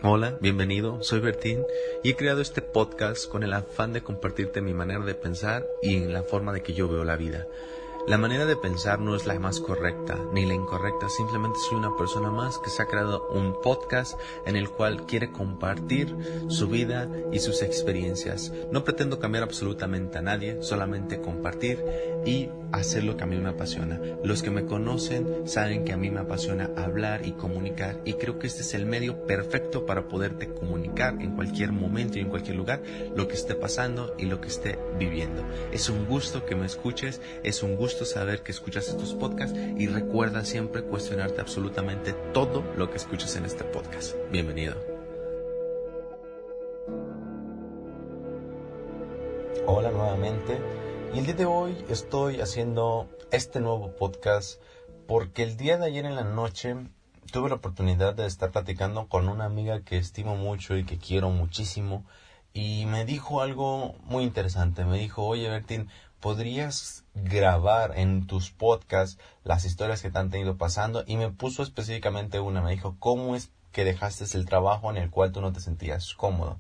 Hola, bienvenido, soy Bertín y he creado este podcast con el afán de compartirte mi manera de pensar y en la forma de que yo veo la vida. La manera de pensar no es la más correcta ni la incorrecta, simplemente soy una persona más que se ha creado un podcast en el cual quiere compartir su vida y sus experiencias. No pretendo cambiar absolutamente a nadie, solamente compartir y hacer lo que a mí me apasiona. Los que me conocen saben que a mí me apasiona hablar y comunicar, y creo que este es el medio perfecto para poderte comunicar en cualquier momento y en cualquier lugar lo que esté pasando y lo que esté viviendo. Es un gusto que me escuches, es un gusto saber que escuchas estos podcasts, y recuerda siempre cuestionarte absolutamente todo lo que escuches en este podcast. Bienvenido. Hola nuevamente, y el día de hoy estoy haciendo este nuevo podcast porque el día de ayer en la noche tuve la oportunidad de estar platicando con una amiga que estimo mucho y que quiero muchísimo, y me dijo algo muy interesante. Me dijo: oye Bertín, ¿podrías grabar en tus podcasts las historias que te han tenido pasando? Y me puso específicamente una, me dijo: ¿cómo es que dejaste el trabajo en el cual tú no te sentías cómodo?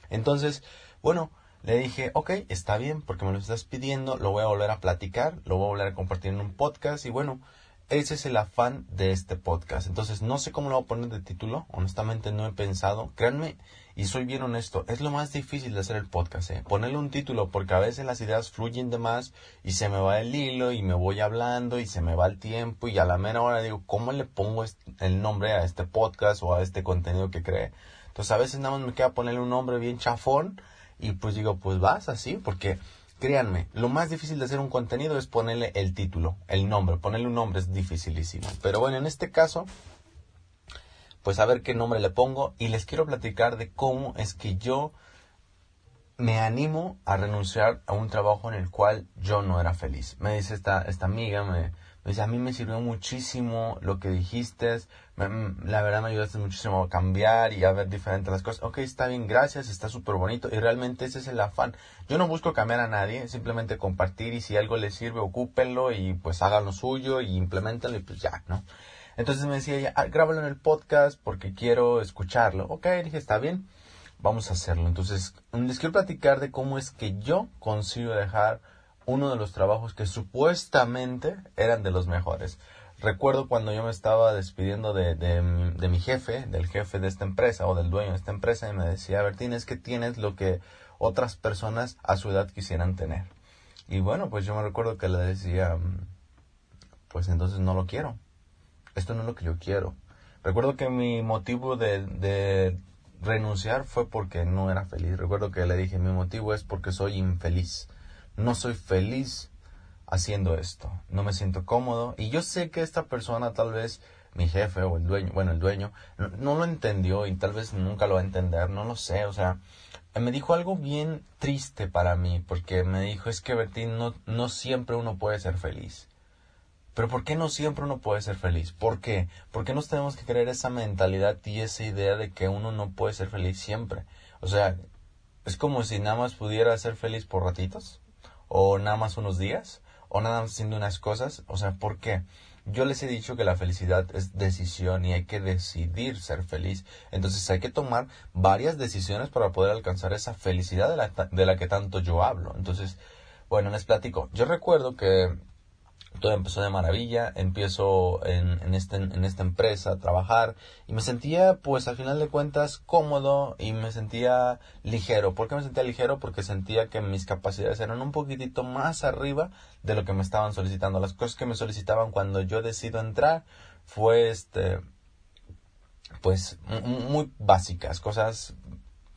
Entonces, bueno, le dije: ok, está bien, porque me lo estás pidiendo, lo voy a volver a platicar, lo voy a volver a compartir en un podcast, y bueno, ese es el afán de este podcast. Entonces, no sé cómo lo voy a poner de título, honestamente no he pensado. Créanme, y soy bien honesto, es lo más difícil de hacer el podcast, ponerle un título, porque a veces las ideas fluyen de más y se me va el hilo y me voy hablando y se me va el tiempo, y a la mera hora digo: ¿cómo le pongo el nombre a este podcast o a este contenido que creé? Entonces, a veces nada más me queda ponerle un nombre bien chafón, y pues digo: pues vas así, porque créanme, lo más difícil de hacer un contenido es ponerle el título, el nombre. Ponerle un nombre es dificilísimo. Pero bueno, en este caso, pues a ver qué nombre le pongo, y les quiero platicar de cómo es que yo me animo a renunciar a un trabajo en el cual yo no era feliz. Me dice esta amiga, me dice: a mí me sirvió muchísimo lo que dijiste, la verdad me ayudaste muchísimo a cambiar y a ver diferentes las cosas. Ok, está bien, gracias, está súper bonito, y realmente ese es el afán. Yo no busco cambiar a nadie, simplemente compartir, y si algo les sirve, ocúpenlo y pues hagan lo suyo y implementenlo, y pues ya, ¿no? Entonces me decía ella: grábalo en el podcast porque quiero escucharlo. Ok, dije: está bien, vamos a hacerlo. Entonces, les quiero platicar de cómo es que yo consigo dejar uno de los trabajos que supuestamente eran de los mejores. Recuerdo cuando yo me estaba despidiendo de mi jefe, del jefe de esta empresa o del dueño de esta empresa, y me decía: Bertín, es que tienes lo que otras personas a su edad quisieran tener. Y bueno, pues yo me recuerdo que le decía: pues entonces no lo quiero. Esto no es lo que yo quiero. Recuerdo que mi motivo de renunciar fue porque no era feliz. Recuerdo que le dije: mi motivo es porque soy infeliz. No soy feliz haciendo esto. No me siento cómodo. Y yo sé que esta persona, tal vez mi jefe o el dueño, bueno, el dueño, no lo entendió, y tal vez nunca lo va a entender, no lo sé. O sea, me dijo algo bien triste para mí, porque me dijo: es que Bertín, no siempre uno puede ser feliz. Pero ¿por qué no siempre uno puede ser feliz? ¿Por qué? ¿Por qué nos tenemos que creer esa mentalidad y esa idea de que uno no puede ser feliz siempre? O sea, es como si nada más pudiera ser feliz por ratitos, o nada más unos días, o nada más haciendo unas cosas. O sea, ¿por qué? Yo les he dicho que la felicidad es decisión, y hay que decidir ser feliz. Entonces hay que tomar varias decisiones para poder alcanzar esa felicidad de la que tanto yo hablo. Entonces, bueno, les platico. Yo recuerdo que todo empezó de maravilla. Empiezo en esta empresa a trabajar, y me sentía, pues al final de cuentas, cómodo, y me sentía ligero. ¿Por qué me sentía ligero? Porque sentía que mis capacidades eran un poquitito más arriba de lo que me estaban solicitando. Las cosas que me solicitaban cuando yo decido entrar fue pues muy básicas, cosas,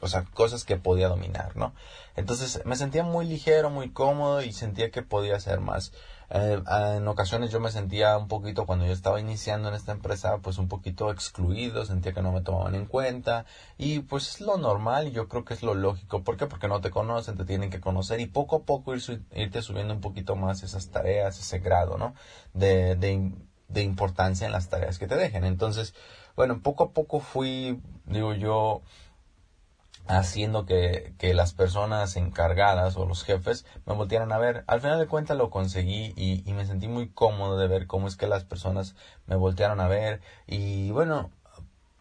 o sea, cosas que podía dominar, ¿no? Entonces me sentía muy ligero, muy cómodo, y sentía que podía hacer más. En ocasiones yo me sentía un poquito, cuando yo estaba iniciando en esta empresa, pues un poquito excluido, sentía que no me tomaban en cuenta, y pues es lo normal, y yo creo que es lo lógico. ¿Por qué? Porque no te conocen, te tienen que conocer, y poco a poco irte subiendo un poquito más esas tareas, ese grado, ¿no? De importancia en las tareas que te dejen. Entonces, bueno, poco a poco fui, digo yo, haciendo que las personas encargadas o los jefes me voltearan a ver. Al final de cuentas lo conseguí, y me sentí muy cómodo de ver cómo es que las personas me voltearon a ver. Y bueno,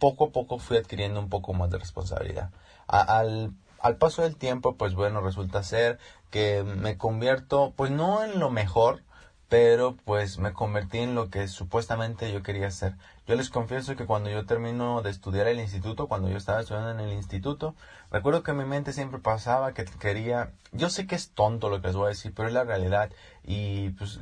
poco a poco fui adquiriendo un poco más de responsabilidad. Al paso del tiempo, pues bueno, resulta ser que me convierto, pues no en lo mejor, pero pues me convertí en lo que supuestamente yo quería ser. Yo les confieso que cuando yo termino de estudiar el instituto, cuando yo estaba estudiando en el instituto, recuerdo que en mi mente siempre pasaba que quería, yo sé que es tonto lo que les voy a decir, pero es la realidad y pues,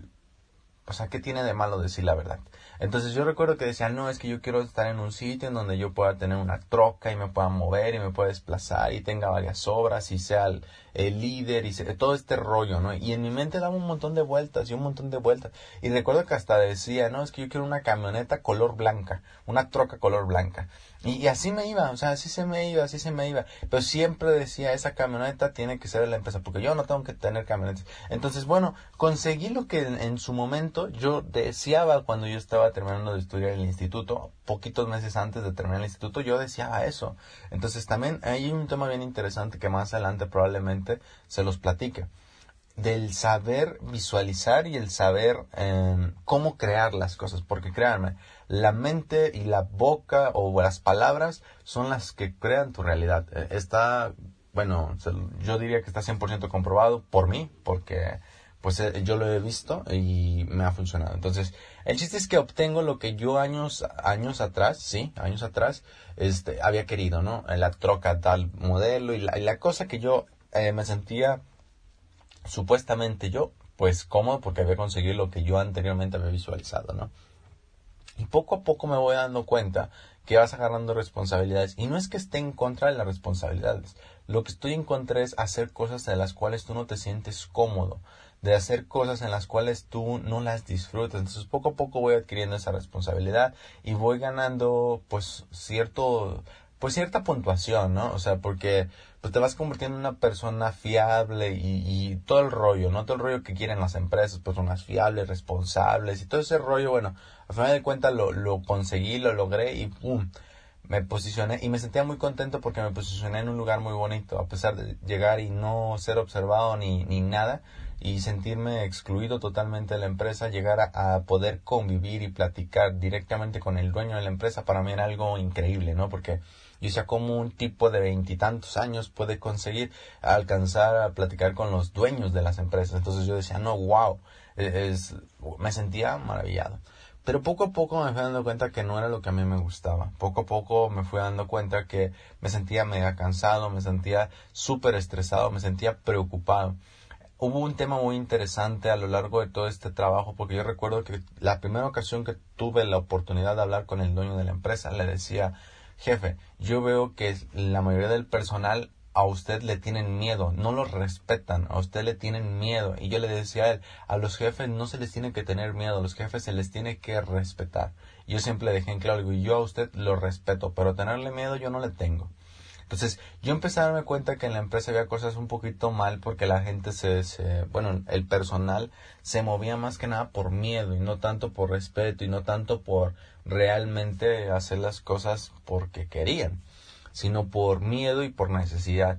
o sea, ¿qué tiene de malo decir la verdad? Entonces yo recuerdo que decía, no, es que yo quiero estar en un sitio en donde yo pueda tener una troca y me pueda mover y me pueda desplazar y tenga varias obras y sea el líder y todo este rollo, ¿no? Y en mi mente daba un montón de vueltas y un montón de vueltas. Y recuerdo que hasta decía, no, es que yo quiero una camioneta color blanca, una troca color blanca. Y así me iba, o sea, así se me iba. Pero siempre decía, esa camioneta tiene que ser de la empresa, porque yo no tengo que tener camionetas. Entonces, bueno, conseguí lo que en su momento yo deseaba cuando yo estaba terminando de estudiar el instituto, poquitos meses antes de terminar el instituto, yo deseaba eso. Entonces también hay un tema bien interesante que más adelante probablemente se los platique. Del saber visualizar y el saber cómo crear las cosas. Porque créanme, la mente y la boca o las palabras son las que crean tu realidad. Bueno, yo diría que está 100% comprobado por mí, porque pues yo lo he visto y me ha funcionado. Entonces, el chiste es que obtengo lo que yo años atrás, había querido, ¿no? La troca tal modelo y la cosa que yo me sentía supuestamente yo, pues cómodo porque había conseguido lo que yo anteriormente había visualizado, ¿no? Y poco a poco me voy dando cuenta que vas agarrando responsabilidades. Y no es que esté en contra de las responsabilidades. Lo que estoy en contra es hacer cosas de las cuales tú no te sientes cómodo. De hacer cosas en las cuales tú no las disfrutas. Entonces poco a poco voy adquiriendo esa responsabilidad y voy ganando pues cierta puntuación, ¿no? O sea, porque pues te vas convirtiendo en una persona fiable y todo el rollo, ¿no? Todo el rollo que quieren las empresas, personas fiables, responsables y todo ese rollo, bueno, al final de cuentas lo conseguí, lo logré y ¡pum! Me posicioné y me sentía muy contento porque me posicioné en un lugar muy bonito, a pesar de llegar y no ser observado ni nada y sentirme excluido totalmente de la empresa, llegar a poder convivir y platicar directamente con el dueño de la empresa, para mí era algo increíble, ¿no? Porque yo sé cómo un tipo de 20 y tantos años puede conseguir alcanzar a platicar con los dueños de las empresas. Entonces yo decía, no, wow, me sentía maravillado. Pero poco a poco me fui dando cuenta que no era lo que a mí me gustaba. Poco a poco me fui dando cuenta que me sentía mega cansado, me sentía súper estresado, me sentía preocupado. Hubo un tema muy interesante a lo largo de todo este trabajo, porque yo recuerdo que la primera ocasión que tuve la oportunidad de hablar con el dueño de la empresa, le decía, jefe, yo veo que la mayoría del personal a usted le tienen miedo, no lo respetan, a usted le tienen miedo. Y yo le decía a él, a los jefes no se les tiene que tener miedo, a los jefes se les tiene que respetar. Yo siempre le dejé en claro, digo, yo a usted lo respeto, pero tenerle miedo yo no le tengo. Entonces, yo empecé a darme cuenta que en la empresa había cosas un poquito mal porque la gente el personal se movía más que nada por miedo y no tanto por respeto y no tanto por realmente hacer las cosas porque querían, sino por miedo y por necesidad.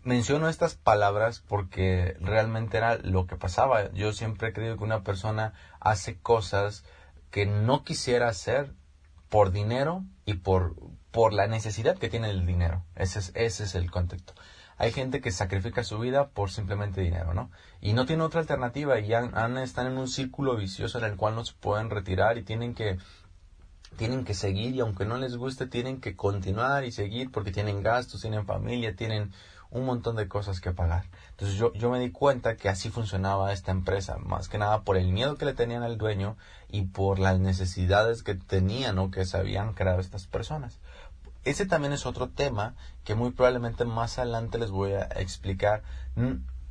Menciono estas palabras porque realmente era lo que pasaba. Yo siempre he creído que una persona hace cosas que no quisiera hacer por dinero y por la necesidad que tiene el dinero. Ese es el contexto. Hay gente que sacrifica su vida por simplemente dinero, ¿no? Y no tiene otra alternativa y están en un círculo vicioso en el cual no se pueden retirar y tienen que seguir, y aunque no les guste tienen que continuar y seguir porque tienen gastos, tienen familia, tienen un montón de cosas que pagar. Entonces yo me di cuenta que así funcionaba esta empresa, más que nada por el miedo que le tenían al dueño y por las necesidades que tenían o que se habían creado estas personas. Ese también es otro tema que muy probablemente más adelante les voy a explicar.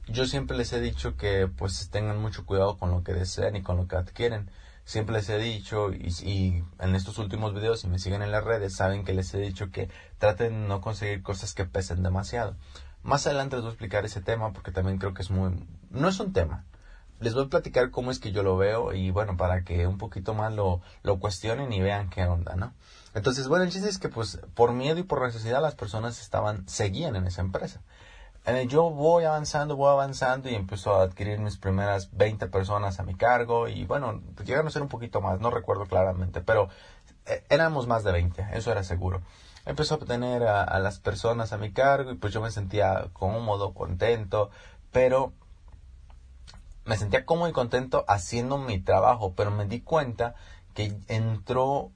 Yo siempre les he dicho que pues tengan mucho cuidado con lo que desean y con lo que adquieren. Siempre les he dicho, y en estos últimos videos, si me siguen en las redes, saben que les he dicho que traten de no conseguir cosas que pesen demasiado. Más adelante les voy a explicar ese tema porque también creo que no es un tema. Les voy a platicar cómo es que yo lo veo y bueno, para que un poquito más lo cuestionen y vean qué onda, ¿no? Entonces, bueno, el chiste es que pues por miedo y por necesidad las personas seguían en esa empresa. Yo voy avanzando y empiezo a adquirir mis primeras 20 personas a mi cargo y bueno, llegaron a ser un poquito más, no recuerdo claramente, pero éramos más de 20, eso era seguro. Empezó a tener a las personas a mi cargo y pues yo me sentía cómodo, contento, pero me sentía cómodo y contento haciendo mi trabajo, pero me di cuenta que entró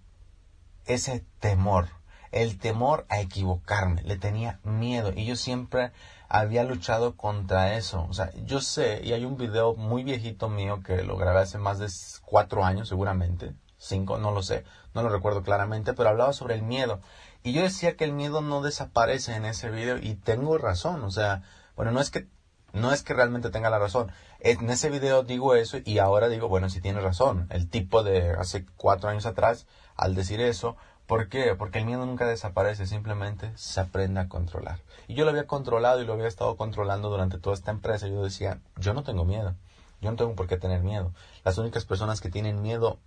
ese temor, el temor a equivocarme, le tenía miedo y yo siempre había luchado contra eso. O sea, yo sé, y hay un video muy viejito mío que lo grabé hace más de 4 años seguramente, 5, no lo sé, no lo recuerdo claramente, pero hablaba sobre el miedo. Y yo decía que el miedo no desaparece en ese video y tengo razón, o sea, bueno, no es que realmente tenga la razón. En ese video digo eso y ahora digo, bueno, sí tiene razón. El tipo de hace 4 años atrás, al decir eso, ¿por qué? Porque el miedo nunca desaparece, simplemente se aprende a controlar. Y yo lo había controlado y lo había estado controlando durante toda esta empresa. Yo decía, yo no tengo miedo. Yo no tengo por qué tener miedo. Las únicas personas que tienen miedo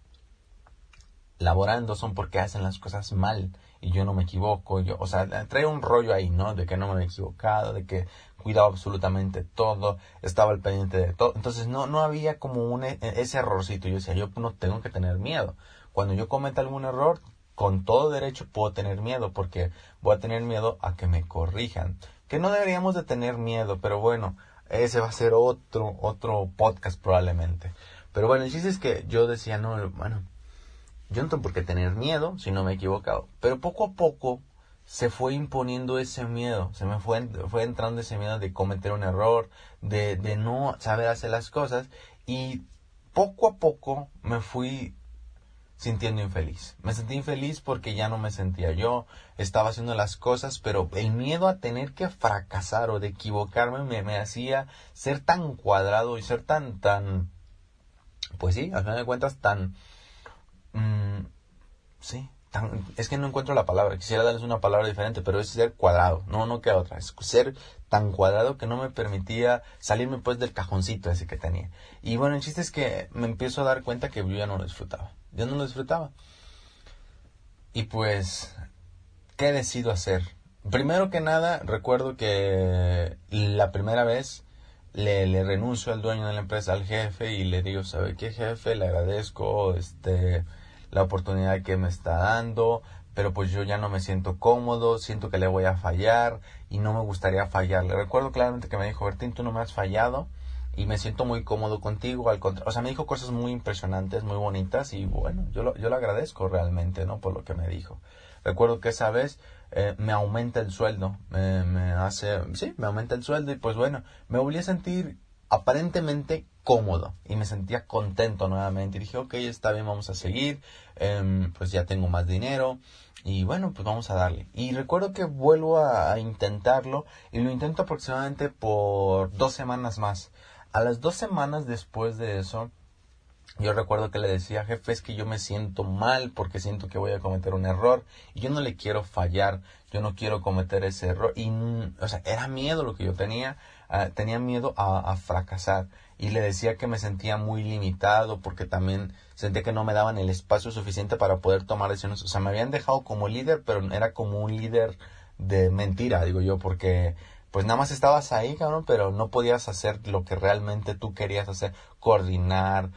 laborando son porque hacen las cosas mal y yo no me equivoco. O sea, trae un rollo ahí, ¿no? De que no me había equivocado, de que cuidaba absolutamente todo, estaba al pendiente de todo. Entonces no había como ese errorcito. Yo decía, yo no tengo que tener miedo. Cuando yo cometa algún error, con todo derecho puedo tener miedo porque voy a tener miedo a que me corrijan. Que no deberíamos de tener miedo, pero bueno, ese va a ser otro podcast probablemente. Pero bueno, el chiste es que yo decía, no, bueno, yo no tengo por qué tener miedo si no me he equivocado. Pero poco a poco se fue imponiendo ese miedo. Se me fue entrando ese miedo de cometer un error, de no saber hacer las cosas. Y poco a poco me fui sintiendo infeliz. Me sentí infeliz porque ya no me sentía yo. Estaba haciendo las cosas, pero el miedo a tener que fracasar o de equivocarme me hacía ser tan cuadrado y ser tan, pues sí, al final de cuentas sí, es que no encuentro la palabra. Quisiera darles una palabra diferente, pero es ser cuadrado. No queda otra. Es ser tan cuadrado que no me permitía salirme pues del cajoncito ese que tenía. Y bueno, el chiste es que me empiezo a dar cuenta que yo ya no lo disfrutaba. Yo no lo disfrutaba. Y pues, ¿qué decido hacer? Primero que nada, recuerdo que la primera vez le renuncio al dueño de la empresa, al jefe, y le digo, ¿sabe qué, jefe? Le agradezco la oportunidad que me está dando, pero pues yo ya no me siento cómodo, siento que le voy a fallar y no me gustaría fallarle. Recuerdo claramente que me dijo, Bertín, tú no me has fallado y me siento muy cómodo contigo, al contrario, o sea, me dijo cosas muy impresionantes, muy bonitas y bueno, yo lo agradezco realmente, ¿no? Por lo que me dijo. Recuerdo que esa vez me aumenta el sueldo, me aumenta el sueldo y pues bueno, me volví a sentir aparentemente cómodo y me sentía contento nuevamente y dije, ok, está bien, vamos a seguir, pues ya tengo más dinero y bueno, pues vamos a darle. Y recuerdo que vuelvo a intentarlo y lo intento aproximadamente por 2 semanas más. A las 2 semanas después de eso, yo recuerdo que le decía, jefe, es que yo me siento mal porque siento que voy a cometer un error y yo no le quiero fallar, yo no quiero cometer ese error. Y, o sea, era miedo lo que yo tenía miedo a fracasar. Y le decía que me sentía muy limitado porque también sentía que no me daban el espacio suficiente para poder tomar decisiones. O sea, me habían dejado como líder, pero era como un líder de mentira, digo yo, porque pues nada más estabas ahí, cabrón, pero no podías hacer lo que realmente tú querías hacer, coordinar,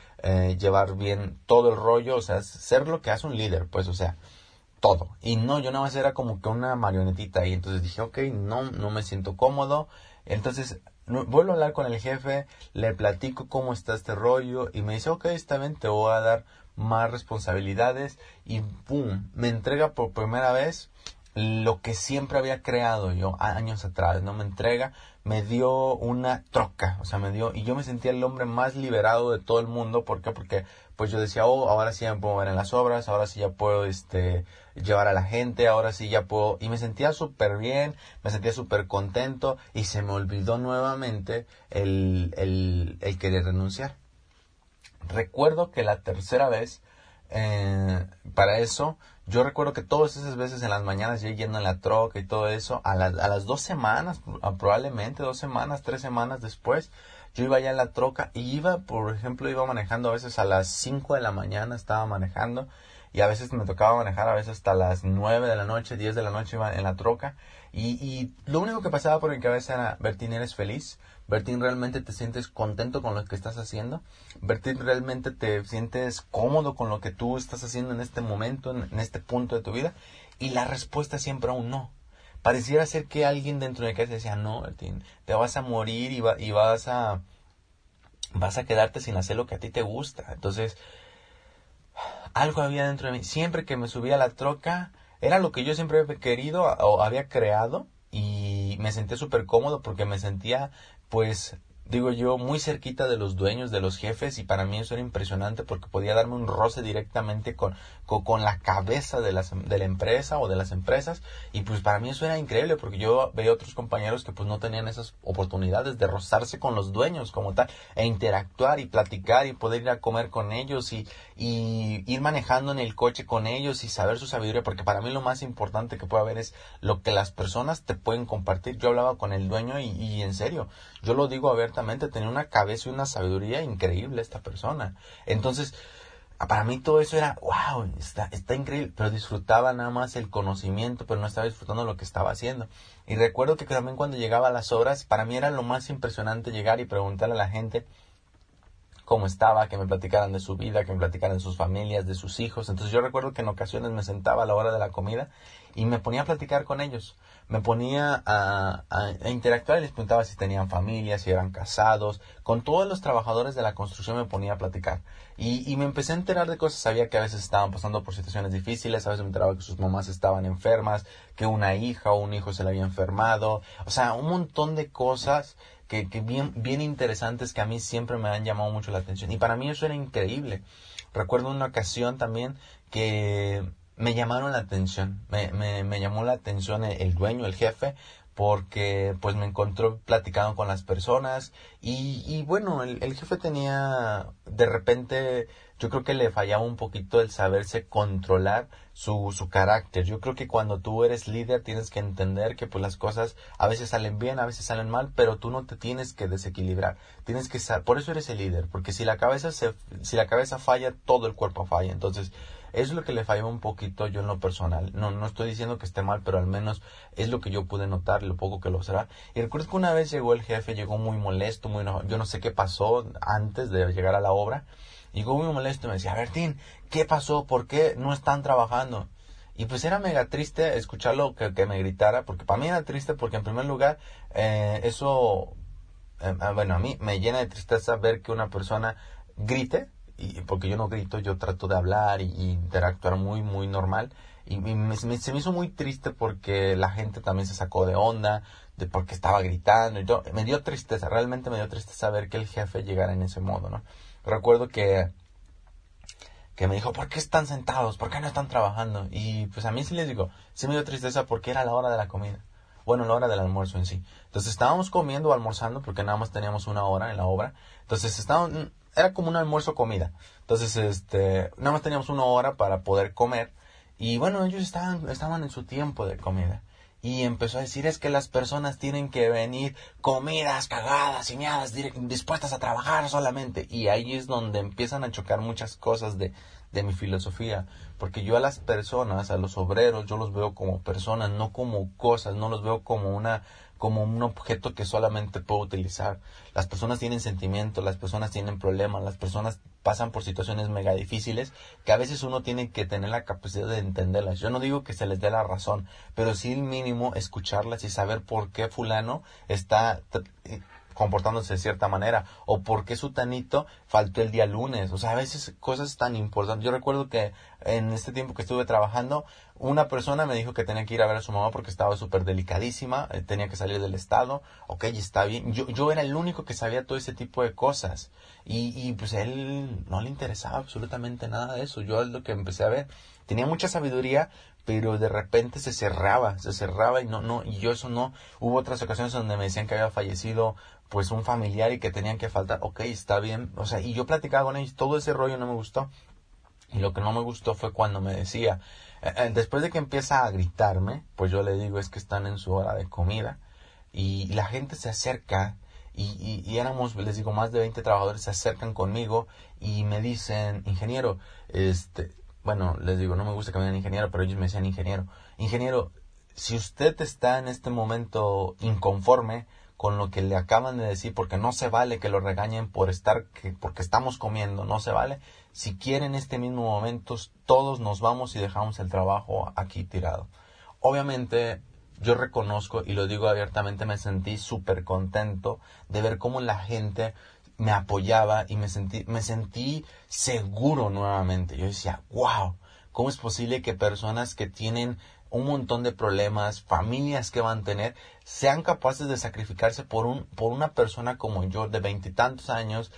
llevar bien todo el rollo, o sea, ser lo que hace un líder, pues, o sea, todo. Y no, yo nada más era como que una marionetita ahí, entonces dije, ok, no me siento cómodo, entonces vuelvo a hablar con el jefe, le platico cómo está este rollo y me dice, ok, está bien, te voy a dar más responsabilidades y pum, me entrega por primera vez lo que siempre había creado yo años atrás, ¿no? Me dio una troca, o sea, y yo me sentía el hombre más liberado de todo el mundo. ¿Por qué? Porque pues yo decía, oh, ahora sí ya me puedo ver en las obras, ahora sí ya puedo llevar a la gente, ahora sí ya puedo, y me sentía súper bien, me sentía súper contento, y se me olvidó nuevamente el querer renunciar. Recuerdo que la tercera vez, para eso, yo recuerdo que todas esas veces en las mañanas yo yendo en la troca y todo eso, a las 2 semanas, probablemente 2 semanas, 3 semanas después, yo iba ya en la troca y iba manejando a veces a las 5 de la mañana, estaba manejando y a veces me tocaba manejar, a veces hasta las 9 de la noche, 10 de la noche iba en la troca, y lo único que pasaba por mi cabeza era: Bertín, ¿eres feliz? Bertín, ¿realmente te sientes contento con lo que estás haciendo? Bertín, ¿realmente te sientes cómodo con lo que tú estás haciendo en este momento, en este punto de tu vida? Y la respuesta siempre un no. Pareciera ser que alguien dentro de casa decía: no, Bertín, te vas a morir y vas a quedarte sin hacer lo que a ti te gusta. Entonces, algo había dentro de mí. Siempre que me subía a la troca, era lo que yo siempre había querido o había creado, y me sentía súper cómodo porque me sentía, pues, digo yo, muy cerquita de los dueños, de los jefes, y para mí eso era impresionante porque podía darme un roce directamente con la cabeza de la empresa o de las empresas, y pues para mí eso era increíble porque yo veía otros compañeros que pues no tenían esas oportunidades de rozarse con los dueños como tal, e interactuar y platicar y poder ir a comer con ellos y ir manejando en el coche con ellos y saber su sabiduría, porque para mí lo más importante que puede haber es lo que las personas te pueden compartir. Yo hablaba con el dueño y en serio, yo lo digo abiertamente, tenía una cabeza y una sabiduría increíble esta persona. Entonces, para mí todo eso era: wow, está increíble, pero disfrutaba nada más el conocimiento, pero no estaba disfrutando lo que estaba haciendo. Y recuerdo que también cuando llegaba a las obras, para mí era lo más impresionante llegar y preguntarle a la gente cómo estaba, que me platicaran de su vida, que me platicaran de sus familias, de sus hijos. Entonces yo recuerdo que en ocasiones me sentaba a la hora de la comida y me ponía a platicar con ellos. Me ponía a interactuar y les preguntaba si tenían familia, si eran casados. Con todos los trabajadores de la construcción me ponía a platicar. Y me empecé a enterar de cosas. Sabía que a veces estaban pasando por situaciones difíciles, a veces me enteraba que sus mamás estaban enfermas, que una hija o un hijo se le había enfermado. O sea, un montón de cosas que bien interesantes que a mí siempre me han llamado mucho la atención. Y para mí eso era increíble. Recuerdo una ocasión también que me llamaron la atención. Me llamó la atención el dueño, el jefe, porque pues me encontró platicando con las personas y bueno, el jefe tenía de repente, yo creo que le fallaba un poquito el saberse controlar su carácter. Yo creo que cuando tú eres líder tienes que entender que pues las cosas a veces salen bien, a veces salen mal, pero tú no te tienes que desequilibrar. Tienes que por eso eres el líder, porque si la cabeza falla, todo el cuerpo falla. Entonces, eso es lo que le falló un poquito yo en lo personal. No estoy diciendo que esté mal, pero al menos es lo que yo pude notar, lo poco que lo será. Y recuerdo que una vez llegó el jefe, llegó muy molesto, muy enojado. Yo no sé qué pasó antes de llegar a la obra. Llegó muy molesto y me decía: Bertín, ¿qué pasó? ¿Por qué no están trabajando? Y pues era mega triste escucharlo que me gritara, porque para mí era triste porque en primer lugar, eso, bueno, a mí me llena de tristeza ver que una persona grite, y porque yo no grito, yo trato de hablar y interactuar muy normal, se me hizo muy triste porque la gente también se sacó de onda, de porque estaba gritando, me dio tristeza, realmente me dio tristeza ver que el jefe llegara en ese modo, ¿no? Recuerdo que me dijo: ¿por qué están sentados? ¿Por qué no están trabajando? Y pues a mí sí les digo, sí me dio tristeza porque era la hora de la comida. Bueno, la hora del almuerzo en sí. Entonces estábamos comiendo o almorzando porque nada más teníamos una hora en la obra. Entonces era como un almuerzo comida. Entonces, nada más teníamos una hora para poder comer. Y bueno, ellos estaban en su tiempo de comida. Y empezó a decir: es que las personas tienen que venir comidas, cagadas y miadas, dispuestas a trabajar solamente. Y ahí es donde empiezan a chocar muchas cosas de mi filosofía. Porque yo a las personas, a los obreros, yo los veo como personas, no como cosas, no los veo como un objeto que solamente puedo utilizar. Las personas tienen sentimientos, las personas tienen problemas, las personas pasan por situaciones mega difíciles que a veces uno tiene que tener la capacidad de entenderlas. Yo no digo que se les dé la razón, pero sí el mínimo escucharlas y saber por qué fulano está comportándose de cierta manera, o por qué sutanito faltó el día lunes. O sea, a veces cosas tan importantes. Yo recuerdo que en este tiempo que estuve trabajando, una persona me dijo que tenía que ir a ver a su mamá porque estaba súper delicadísima, tenía que salir del estado. Ok, está bien. Yo era el único que sabía todo ese tipo de cosas. Y pues a él no le interesaba absolutamente nada de eso. Yo es lo que empecé a ver. Tenía mucha sabiduría, pero de repente se cerraba y y yo eso no. Hubo otras ocasiones donde me decían que había fallecido pues un familiar y que tenían que faltar. Ok, está bien. O sea, y yo platicaba con ellos, todo ese rollo no me gustó. Y lo que no me gustó fue cuando me decía, después de que empieza a gritarme, pues yo le digo: es que están en su hora de comida. Y la gente se acerca, y éramos, les digo, más de 20 trabajadores se acercan conmigo y me dicen: ingeniero, bueno, les digo, no me gusta que me digan ingeniero, pero ellos me decían ingeniero. Ingeniero, si usted está en este momento inconforme con lo que le acaban de decir, porque no se vale que lo regañen porque estamos comiendo, no se vale. Si quiere en este mismo momento, todos nos vamos y dejamos el trabajo aquí tirado. Obviamente, yo reconozco y lo digo abiertamente, me sentí súper contento de ver cómo la gente me apoyaba y me sentí seguro nuevamente. Yo decía, wow, ¿cómo es posible que personas que tienen un montón de problemas, familias que van a tener, sean capaces de sacrificarse por una persona como yo, de 20 y tantos años,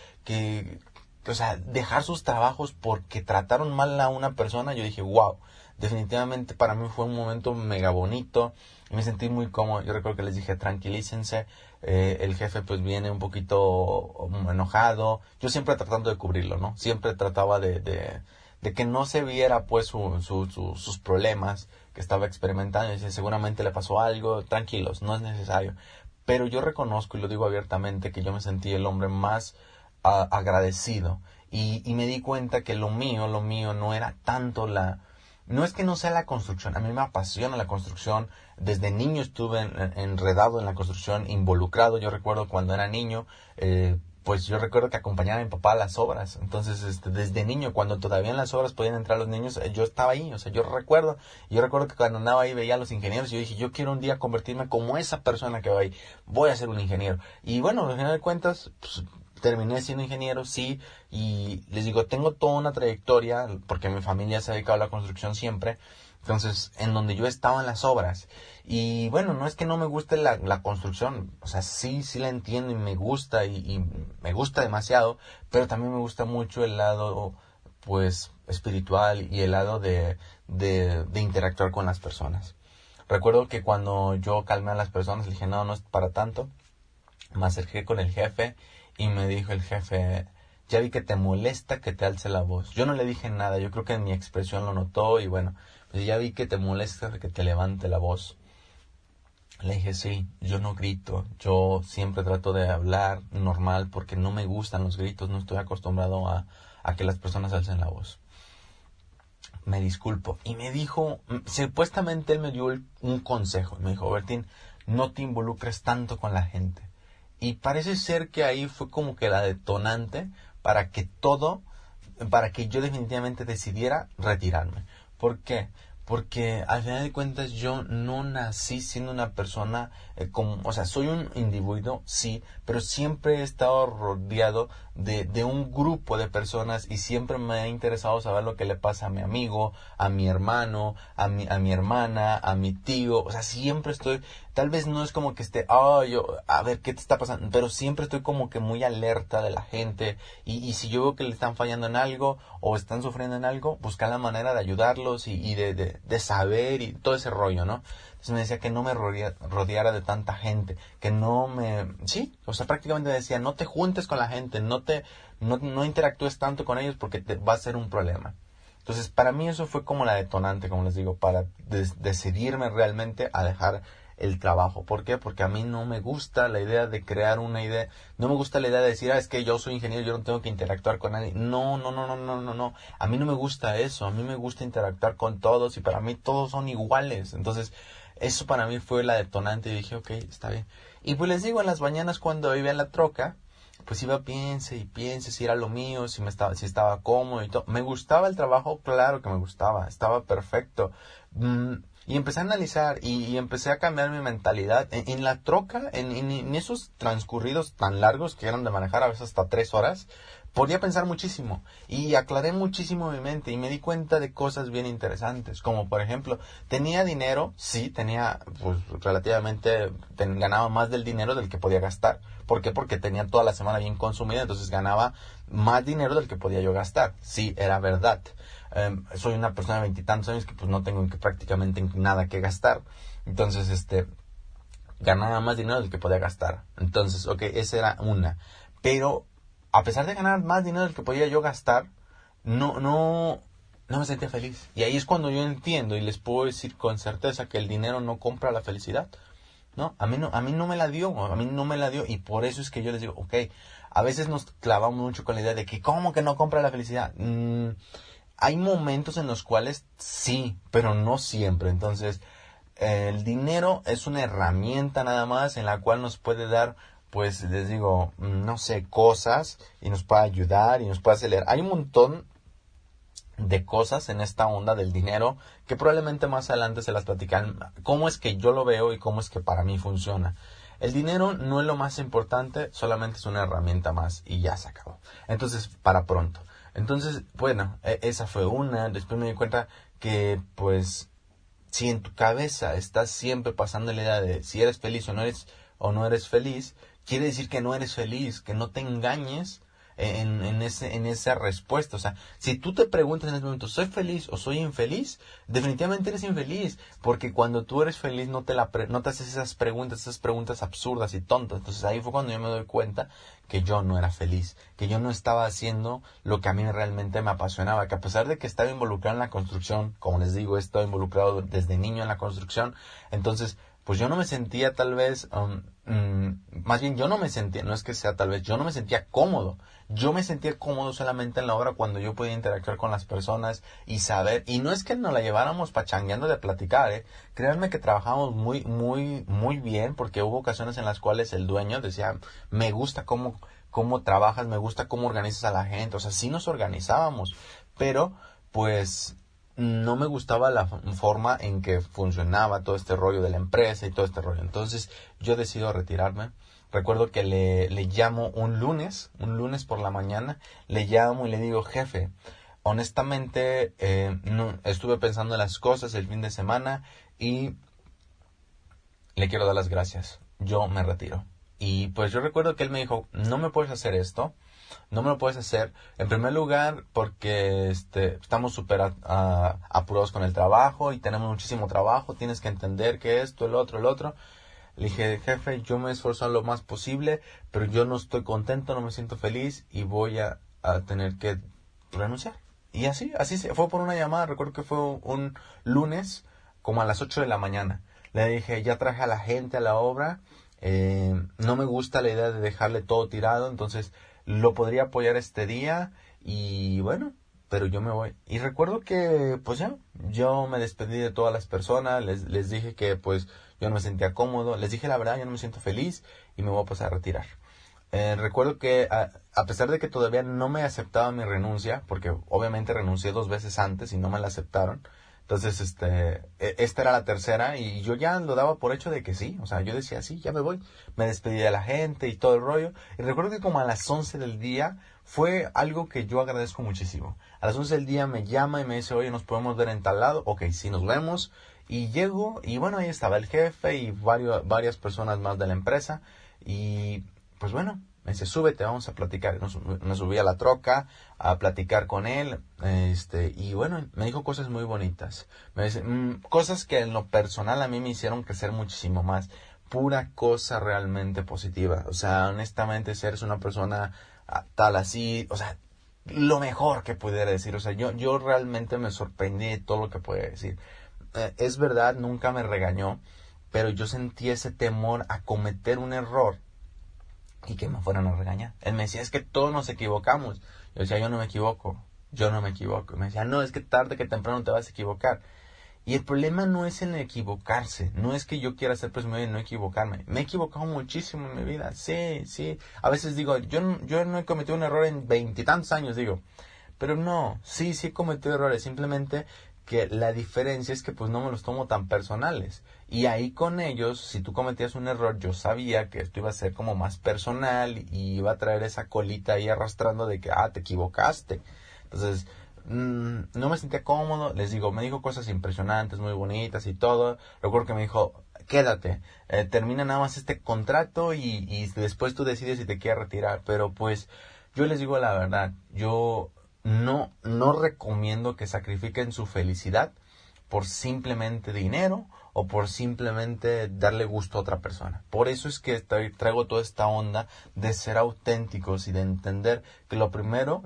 o sea, dejar sus trabajos porque trataron mal a una persona? Yo dije, wow, definitivamente para mí fue un momento mega bonito y me sentí muy cómodo. Yo recuerdo que les dije, tranquilícense, el jefe pues viene un poquito enojado, yo siempre tratando de cubrirlo, ¿no? Siempre trataba de que no se viera pues sus problemas que estaba experimentando. Y decía, seguramente le pasó algo, tranquilos, no es necesario. Pero yo reconozco y lo digo abiertamente que yo me sentí el hombre más agradecido y me di cuenta que lo mío no era tanto no es que no sea la construcción, a mí me apasiona la construcción, desde niño estuve enredado en la construcción, involucrado. Yo recuerdo cuando era niño, pues yo recuerdo que acompañaba a mi papá a las obras. Entonces, desde niño, cuando todavía en las obras podían entrar los niños, yo estaba ahí. O sea, yo recuerdo que cuando andaba ahí veía a los ingenieros y yo dije, yo quiero un día convertirme como esa persona que va ahí. Voy a ser un ingeniero. Y bueno, al final de cuentas, pues, terminé siendo ingeniero, sí, y les digo, tengo toda una trayectoria, porque mi familia se ha dedicado a la construcción siempre, entonces, en donde yo estaba en las obras. Y bueno, no es que no me guste la construcción, o sea, sí la entiendo y me gusta, y me gusta demasiado, pero también me gusta mucho el lado, pues, espiritual y el lado de interactuar con las personas. Recuerdo que cuando yo calmé a las personas, le dije, no, no es para tanto. Me acerqué con el jefe y me dijo el jefe, ya vi que te molesta que te alce la voz. Yo no le dije nada, yo creo que en mi expresión lo notó y bueno, pues ya vi que te molesta que te levante la voz. Le dije, sí, yo no grito, yo siempre trato de hablar normal porque no me gustan los gritos, no estoy acostumbrado a que las personas alcen la voz. Me disculpo. Y me dijo, supuestamente él me dio un consejo, me dijo, Bertín, no te involucres tanto con la gente. Y parece ser que ahí fue como que la detonante para que yo definitivamente decidiera retirarme. ¿Por qué? Porque al final de cuentas yo no nací siendo una persona o sea, soy un individuo, sí, pero siempre he estado rodeado de un grupo de personas y siempre me ha interesado saber lo que le pasa a mi amigo, a mi hermano, a mi hermana, a mi tío. O sea, siempre estoy, tal vez no es como que esté, a ver qué te está pasando, pero siempre estoy como que muy alerta de la gente y si yo veo que le están fallando en algo o están sufriendo en algo, buscar la manera de ayudarlos y de saber y todo ese rollo, ¿no? Entonces me decía que no me rodeara de tanta gente, que sí, o sea, prácticamente me decía, no te juntes con la gente, no interactúes tanto con ellos porque te va a ser un problema. Entonces, para mí eso fue como la detonante, como les digo, para decidirme realmente a dejar el trabajo. ¿Por qué? Porque a mí no me gusta la idea de crear una idea, no me gusta la idea de decir, es que yo soy ingeniero, yo no tengo que interactuar con nadie. No. A mí no me gusta eso, a mí me gusta interactuar con todos y para mí todos son iguales. Entonces, eso para mí fue la detonante y dije, ok, está bien. Y pues les digo, en las mañanas cuando iba en la troca, pues iba piense si era lo mío, si estaba cómodo y todo. ¿Me gustaba el trabajo? Claro que me gustaba, estaba perfecto. Y empecé a analizar y empecé a cambiar mi mentalidad. En la troca, en esos transcurridos tan largos que eran de manejar a veces hasta 3 horas, podía pensar muchísimo y aclaré muchísimo mi mente y me di cuenta de cosas bien interesantes, como por ejemplo, tenía dinero, sí, tenía, pues relativamente, ganaba más del dinero del que podía gastar. ¿Por qué? Porque tenía toda la semana bien consumida, entonces ganaba más dinero del que podía yo gastar. Sí, era verdad. Soy una persona de 20 y tantos años que pues no tengo prácticamente nada que gastar. Entonces, ganaba más dinero del que podía gastar. Entonces, ok, esa era una. Pero, a pesar de ganar más dinero del que podía yo gastar, no me sentía feliz. Y ahí es cuando yo entiendo y les puedo decir con certeza que el dinero no compra la felicidad. No, a mí no me la dio, y por eso es que yo les digo, ok, a veces nos clavamos mucho con la idea de que, ¿cómo que no compra la felicidad? hay momentos en los cuales sí, pero no siempre. Entonces, el dinero es una herramienta nada más en la cual nos puede dar, pues les digo, no sé, cosas y nos puede ayudar y nos puede acelerar. Hay un montón de cosas en esta onda del dinero que probablemente más adelante se las platican, cómo es que yo lo veo y cómo es que para mí funciona. El dinero no es lo más importante, solamente es una herramienta más y ya se acabó. Entonces, para pronto. Entonces, bueno, esa fue una. Después me di cuenta que, pues, si en tu cabeza estás siempre pasando la idea de si eres feliz o no eres feliz, quiere decir que no eres feliz, que no te engañes en esa respuesta. O sea, si tú te preguntas en ese momento, ¿soy feliz o soy infeliz? Definitivamente eres infeliz, porque cuando tú eres feliz no te haces esas preguntas absurdas y tontas. Entonces ahí fue cuando yo me doy cuenta que yo no era feliz, que yo no estaba haciendo lo que a mí realmente me apasionaba, que a pesar de que estaba involucrado en la construcción, como les digo, he estado involucrado desde niño en la construcción, entonces pues yo no me sentía tal vez, más bien yo no me sentía, no es que sea tal vez, yo no me sentía cómodo. Yo me sentía cómodo solamente en la obra cuando yo podía interactuar con las personas y saber, y no es que nos la lleváramos pachangueando de platicar, créanme que trabajamos muy bien, porque hubo ocasiones en las cuales el dueño decía, me gusta cómo trabajas, me gusta cómo organizas a la gente, o sea, sí nos organizábamos, pero pues no me gustaba la forma en que funcionaba todo este rollo de la empresa y todo este rollo. Entonces yo decido retirarme. Recuerdo que le llamo un lunes por la mañana, le llamo y le digo, jefe, honestamente no, estuve pensando en las cosas el fin de semana y le quiero dar las gracias. Yo me retiro. Y pues yo recuerdo que él me dijo, no me puedes hacer esto. No me lo puedes hacer, en primer lugar, porque estamos súper apurados con el trabajo y tenemos muchísimo trabajo. Tienes que entender que esto, el otro. Le dije, jefe, yo me he esforzado lo más posible, pero yo no estoy contento, no me siento feliz y voy a tener que renunciar. Y así se fue por una llamada. Recuerdo que fue un lunes, como a las 8 de la mañana. Le dije, ya traje a la gente a la obra. No me gusta la idea de dejarle todo tirado, entonces lo podría apoyar este día y bueno, pero yo me voy. Y recuerdo que pues ya, yo me despedí de todas las personas, les dije que pues yo no me sentía cómodo, les dije la verdad, yo no me siento feliz y me voy a pasar a retirar. Recuerdo que a pesar de que todavía no me aceptaba mi renuncia, porque obviamente renuncié 2 veces antes y no me la aceptaron, entonces esta era la tercera y yo ya lo daba por hecho de que sí, o sea, yo decía sí, ya me voy, me despedí de la gente y todo el rollo, y recuerdo que como a las 11 del día fue algo que yo agradezco muchísimo. A las 11 del día me llama y me dice, oye, ¿nos podemos ver en tal lado? Ok, sí, nos vemos, y llego y bueno, ahí estaba el jefe y varias personas más de la empresa, y pues bueno, me dice, súbete, vamos a platicar. Me subí a la troca a platicar con él, y bueno, me dijo cosas muy bonitas. Me dice, cosas que en lo personal a mí me hicieron crecer muchísimo más. Pura cosa realmente positiva. O sea, honestamente, si eres una persona tal así, o sea, lo mejor que pudiera decir. O sea, yo realmente me sorprendí de todo lo que puede decir. Es verdad, nunca me regañó, pero yo sentí ese temor a cometer un error y que me fueran a regañar. Él me decía, es que todos nos equivocamos. Yo decía, yo no me equivoco. Y me decía, no, es que tarde que temprano te vas a equivocar. Y el problema no es en equivocarse, no es que yo quiera ser presumido y no equivocarme. Me he equivocado muchísimo en mi vida, sí. A veces digo, yo no he cometido un error en 20 y tantos años, digo. Pero no, sí he cometido errores, simplemente que la diferencia es que pues no me los tomo tan personales. Y ahí con ellos, si tú cometías un error, yo sabía que esto iba a ser como más personal y iba a traer esa colita ahí arrastrando de que, te equivocaste. Entonces, no me sentía cómodo, les digo, me dijo cosas impresionantes, muy bonitas y todo. Recuerdo que me dijo, quédate, termina nada más este contrato y después tú decides si te quieres retirar. Pero pues, yo les digo la verdad, yo no recomiendo que sacrifiquen su felicidad por simplemente dinero o por simplemente darle gusto a otra persona. Por eso es que traigo toda esta onda de ser auténticos y de entender que lo primero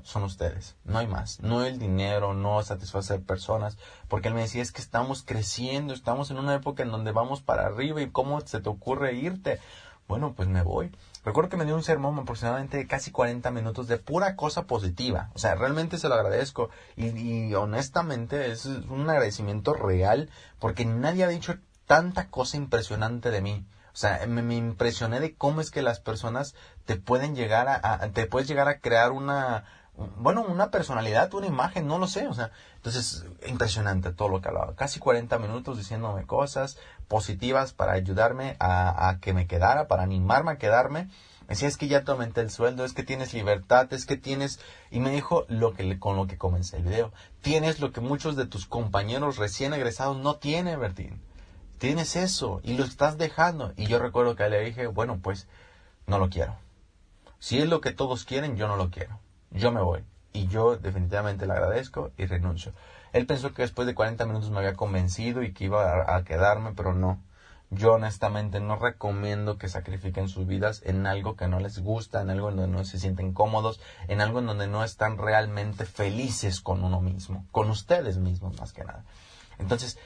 son ustedes, no hay más, no el dinero, no satisfacer personas, porque él me decía, es que estamos creciendo, estamos en una época en donde vamos para arriba y cómo se te ocurre irte. Bueno, pues me voy. Recuerdo que me dio un sermón aproximadamente de casi 40 minutos de pura cosa positiva. O sea, realmente se lo agradezco. Y honestamente es un agradecimiento real porque nadie ha dicho tanta cosa impresionante de mí. O sea, me impresioné de cómo es que las personas te pueden llegar te puedes llegar a crear una personalidad, una imagen, no lo sé. O sea, entonces, impresionante todo lo que hablaba. Casi 40 minutos diciéndome cosas positivas para ayudarme a que me quedara, para animarme a quedarme. Me decía, es que ya te aumenté el sueldo, es que tienes libertad, es que tienes... Y me dijo con lo que comencé el video. Tienes lo que muchos de tus compañeros recién egresados no tienen, Bertín. Tienes eso y lo estás dejando. Y yo recuerdo que le dije, bueno, pues no lo quiero. Si es lo que todos quieren, yo no lo quiero. Yo me voy. Y yo definitivamente le agradezco y renuncio. Él pensó que después de 40 minutos me había convencido y que iba a quedarme, pero no. Yo honestamente no recomiendo que sacrifiquen sus vidas en algo que no les gusta, en algo en donde no se sienten cómodos, en algo en donde no están realmente felices con uno mismo, con ustedes mismos más que nada. Entonces,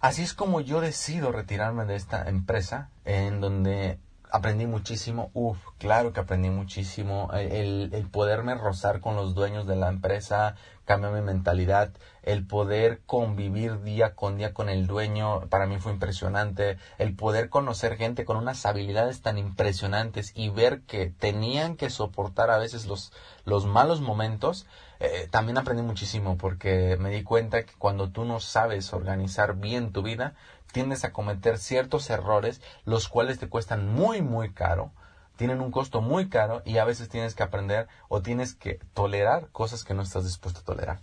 así es como yo decido retirarme de esta empresa, en donde aprendí muchísimo. Claro que aprendí muchísimo. El poderme rozar con los dueños de la empresa cambió mi mentalidad. El poder convivir día con el dueño para mí fue impresionante. El poder conocer gente con unas habilidades tan impresionantes y ver que tenían que soportar a veces los malos momentos. También aprendí muchísimo porque me di cuenta que cuando tú no sabes organizar bien tu vida, tiendes a cometer ciertos errores, los cuales te cuestan muy, muy caro, tienen un costo muy caro y a veces tienes que aprender o tienes que tolerar cosas que no estás dispuesto a tolerar.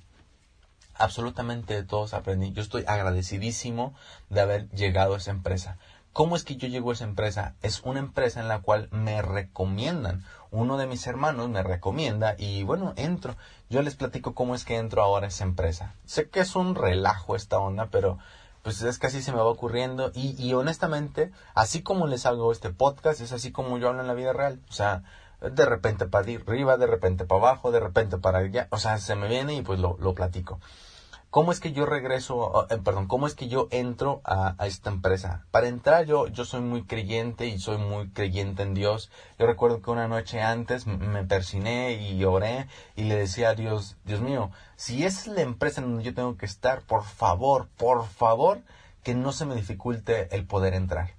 Absolutamente de todos aprendí. Yo estoy agradecidísimo de haber llegado a esa empresa. ¿Cómo es que yo llego a esa empresa? Es una empresa en la cual me recomiendan. Uno de mis hermanos me recomienda y bueno, entro. Yo les platico cómo es que entro ahora a esa empresa. Sé que es un relajo esta onda, pero pues es que así se me va ocurriendo y honestamente, así como les hago este podcast, es así como yo hablo en la vida real. O sea, de repente para arriba, de repente para abajo, de repente para allá. O sea, se me viene y pues lo platico. ¿Cómo es que yo cómo es que yo entro a esta empresa? Para entrar yo soy muy creyente y soy muy creyente en Dios. Yo recuerdo que una noche antes me persiné y oré y le decía a Dios, Dios mío, si esa es la empresa en donde yo tengo que estar, por favor, que no se me dificulte el poder entrar.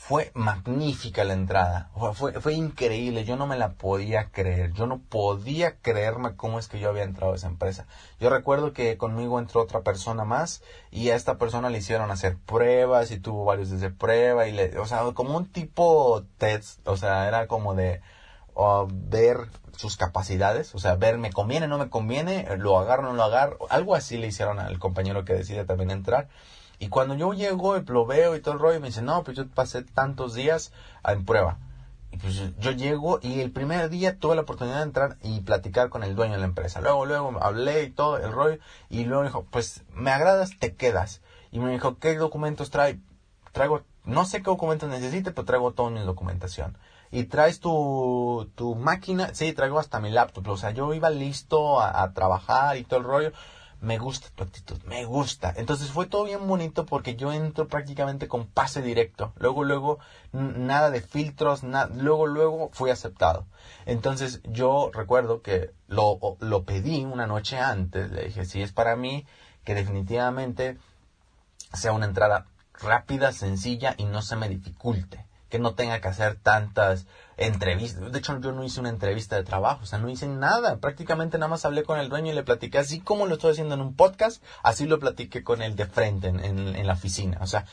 Fue magnífica la entrada, fue increíble, yo no me la podía creer, yo no podía creerme cómo es que yo había entrado a esa empresa. Yo recuerdo que conmigo entró otra persona más y a esta persona le hicieron hacer pruebas y tuvo varios días de prueba o sea, como un tipo test, o sea, era como de ver sus capacidades, o sea, ver me conviene, no me conviene, lo agarro, no lo agarro, algo así le hicieron al compañero que decide también entrar. Y cuando yo llego y lo veo y todo el rollo, me dice, no, pues yo pasé tantos días en prueba. Y pues yo llego y el primer día tuve la oportunidad de entrar y platicar con el dueño de la empresa. Luego hablé y todo el rollo. Y luego me dijo, pues me agradas, te quedas. Y me dijo, ¿qué documentos trae? Traigo, no sé qué documentos necesite, pero traigo toda mi documentación. ¿Y traes tu máquina? Sí, traigo hasta mi laptop. O sea, yo iba listo a trabajar y todo el rollo. Me gusta tu actitud, me gusta. Entonces fue todo bien bonito porque yo entro prácticamente con pase directo. Luego, nada de filtros, luego fui aceptado. Entonces yo recuerdo que lo pedí una noche antes. Le dije, si es para mí, que definitivamente sea una entrada rápida, sencilla y no se me dificulte. Que no tenga que hacer tantas entrevistas. De hecho, yo no hice una entrevista de trabajo, o sea, no hice nada. Prácticamente nada más hablé con el dueño y le platiqué así como lo estoy haciendo en un podcast, así lo platiqué con él de frente en la oficina. O sea,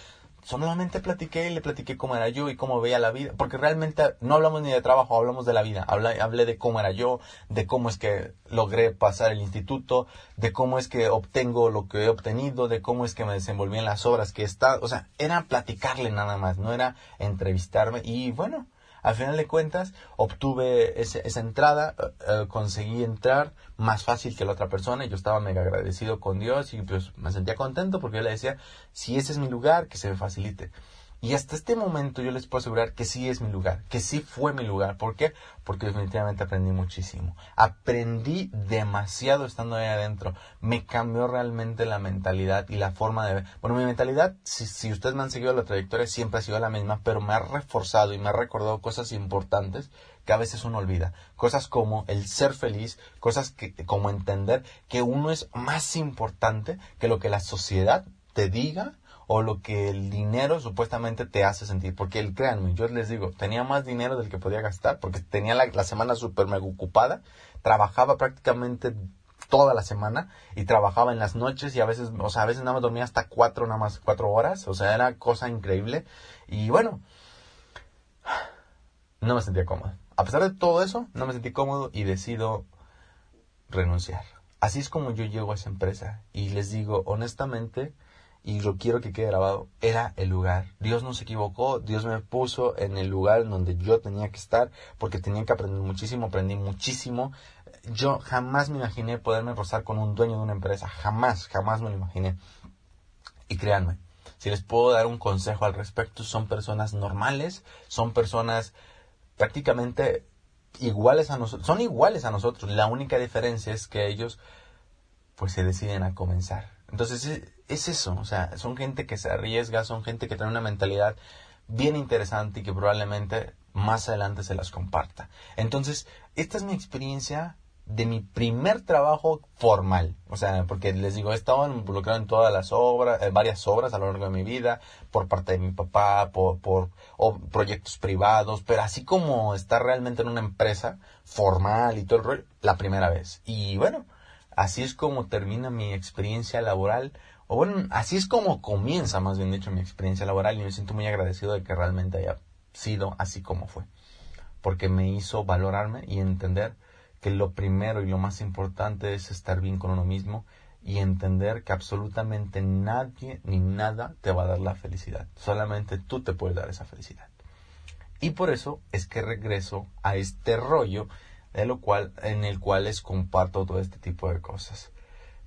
solamente platiqué y le platiqué cómo era yo y cómo veía la vida, porque realmente no hablamos ni de trabajo, hablamos de la vida. Hablé de cómo era yo, de cómo es que logré pasar el instituto, de cómo es que obtengo lo que he obtenido, de cómo es que me desenvolví en las obras que he estado. O sea, era platicarle nada más, no era entrevistarme. Y bueno, al final de cuentas, obtuve esa entrada, conseguí entrar más fácil que la otra persona y yo estaba mega agradecido con Dios y pues me sentía contento porque yo le decía, si ese es mi lugar, que se me facilite. Y hasta este momento yo les puedo asegurar que sí es mi lugar, que sí fue mi lugar. ¿Por qué? Porque definitivamente aprendí muchísimo. Aprendí demasiado estando ahí adentro. Me cambió realmente la mentalidad y la forma de ver. Bueno, mi mentalidad, si ustedes me han seguido la trayectoria, siempre ha sido la misma, pero me ha reforzado y me ha recordado cosas importantes que a veces uno olvida. Cosas como el ser feliz, cosas como entender que uno es más importante que lo que la sociedad te diga o lo que el dinero supuestamente te hace sentir. Porque créanme, yo les digo, tenía más dinero del que podía gastar, porque tenía la semana súper mega ocupada, trabajaba prácticamente toda la semana y trabajaba en las noches y a veces nada más dormía hasta 4 horas, era cosa increíble. Y bueno, no me sentía cómodo. A pesar de todo eso, no me sentí cómodo y decido renunciar. Así es como yo llego a esa empresa y les digo honestamente, y lo quiero que quede grabado, era el lugar. Dios no se equivocó, Dios me puso en el lugar en donde yo tenía que estar, porque tenía que aprender muchísimo, aprendí muchísimo. Yo jamás me imaginé poderme rozar con un dueño de una empresa, jamás me lo imaginé. Y créanme, si les puedo dar un consejo al respecto, son personas normales, son personas prácticamente iguales a nosotros, son iguales a nosotros. La única diferencia es que ellos pues se deciden a comenzar. Entonces es eso, son gente que se arriesga, son gente que tiene una mentalidad bien interesante y que probablemente más adelante se las comparta. Entonces, esta es mi experiencia de mi primer trabajo formal. Porque les digo, he estado involucrado en todas las obras, varias obras a lo largo de mi vida, por parte de mi papá, por proyectos privados, pero así como estar realmente en una empresa formal y todo el rollo, la primera vez. Y bueno, así es como termina mi experiencia laboral, o bueno, así es como comienza, más bien dicho, mi experiencia laboral, y me siento muy agradecido de que realmente haya sido así como fue, porque me hizo valorarme y entender que lo primero y lo más importante es estar bien con uno mismo y entender que absolutamente nadie ni nada te va a dar la felicidad, solamente tú te puedes dar esa felicidad. Y por eso es que regreso a este rollo en el cual les comparto todo este tipo de cosas.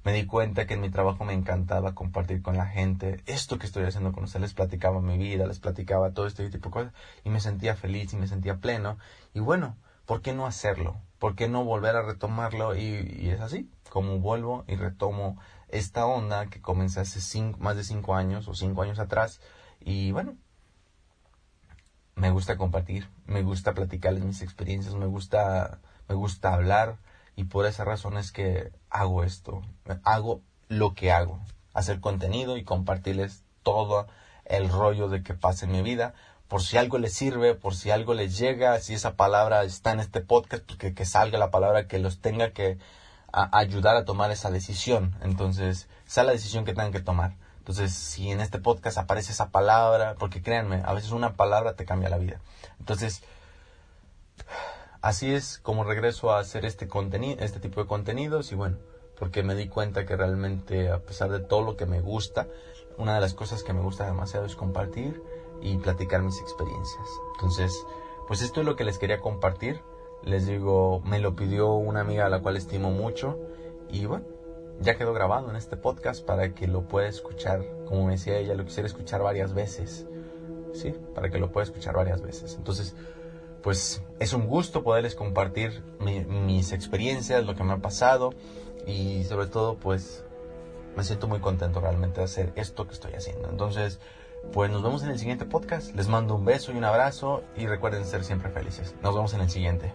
Me di cuenta que en mi trabajo me encantaba compartir con la gente esto que estoy haciendo con ustedes. Les platicaba mi vida, les platicaba todo este tipo de cosas y me sentía feliz y me sentía pleno. Y bueno, ¿por qué no hacerlo? ¿Por qué no volver a retomarlo? Y es así como vuelvo y retomo esta onda que comencé hace más de 5 años o 5 años atrás. Y bueno, me gusta compartir, me gusta platicarles mis experiencias, me gusta hablar, y por esa razón es que hago esto, hago lo que hago, hacer contenido y compartirles todo el rollo de que pasa en mi vida, por si algo les sirve, por si algo les llega, si esa palabra está en este podcast, porque que salga la palabra que los tenga que ayudar a tomar esa decisión. Entonces, sea la decisión que tengan que tomar. Entonces, si en este podcast aparece esa palabra, porque créanme, a veces una palabra te cambia la vida. Entonces, así es como regreso a hacer este tipo de contenidos. Y bueno, porque me di cuenta que realmente, a pesar de todo lo que me gusta, una de las cosas que me gusta demasiado es compartir y platicar mis experiencias. Entonces, pues esto es lo que les quería compartir. Les digo, me lo pidió una amiga a la cual estimo mucho. Y bueno, ya quedó grabado en este podcast para que lo pueda escuchar. Como me decía ella, lo quisiera escuchar varias veces. Sí, para que lo pueda escuchar varias veces. Entonces, pues es un gusto poderles compartir mis experiencias, lo que me ha pasado. Y sobre todo, pues me siento muy contento realmente de hacer esto que estoy haciendo. Entonces, pues nos vemos en el siguiente podcast. Les mando un beso y un abrazo y recuerden ser siempre felices. Nos vemos en el siguiente.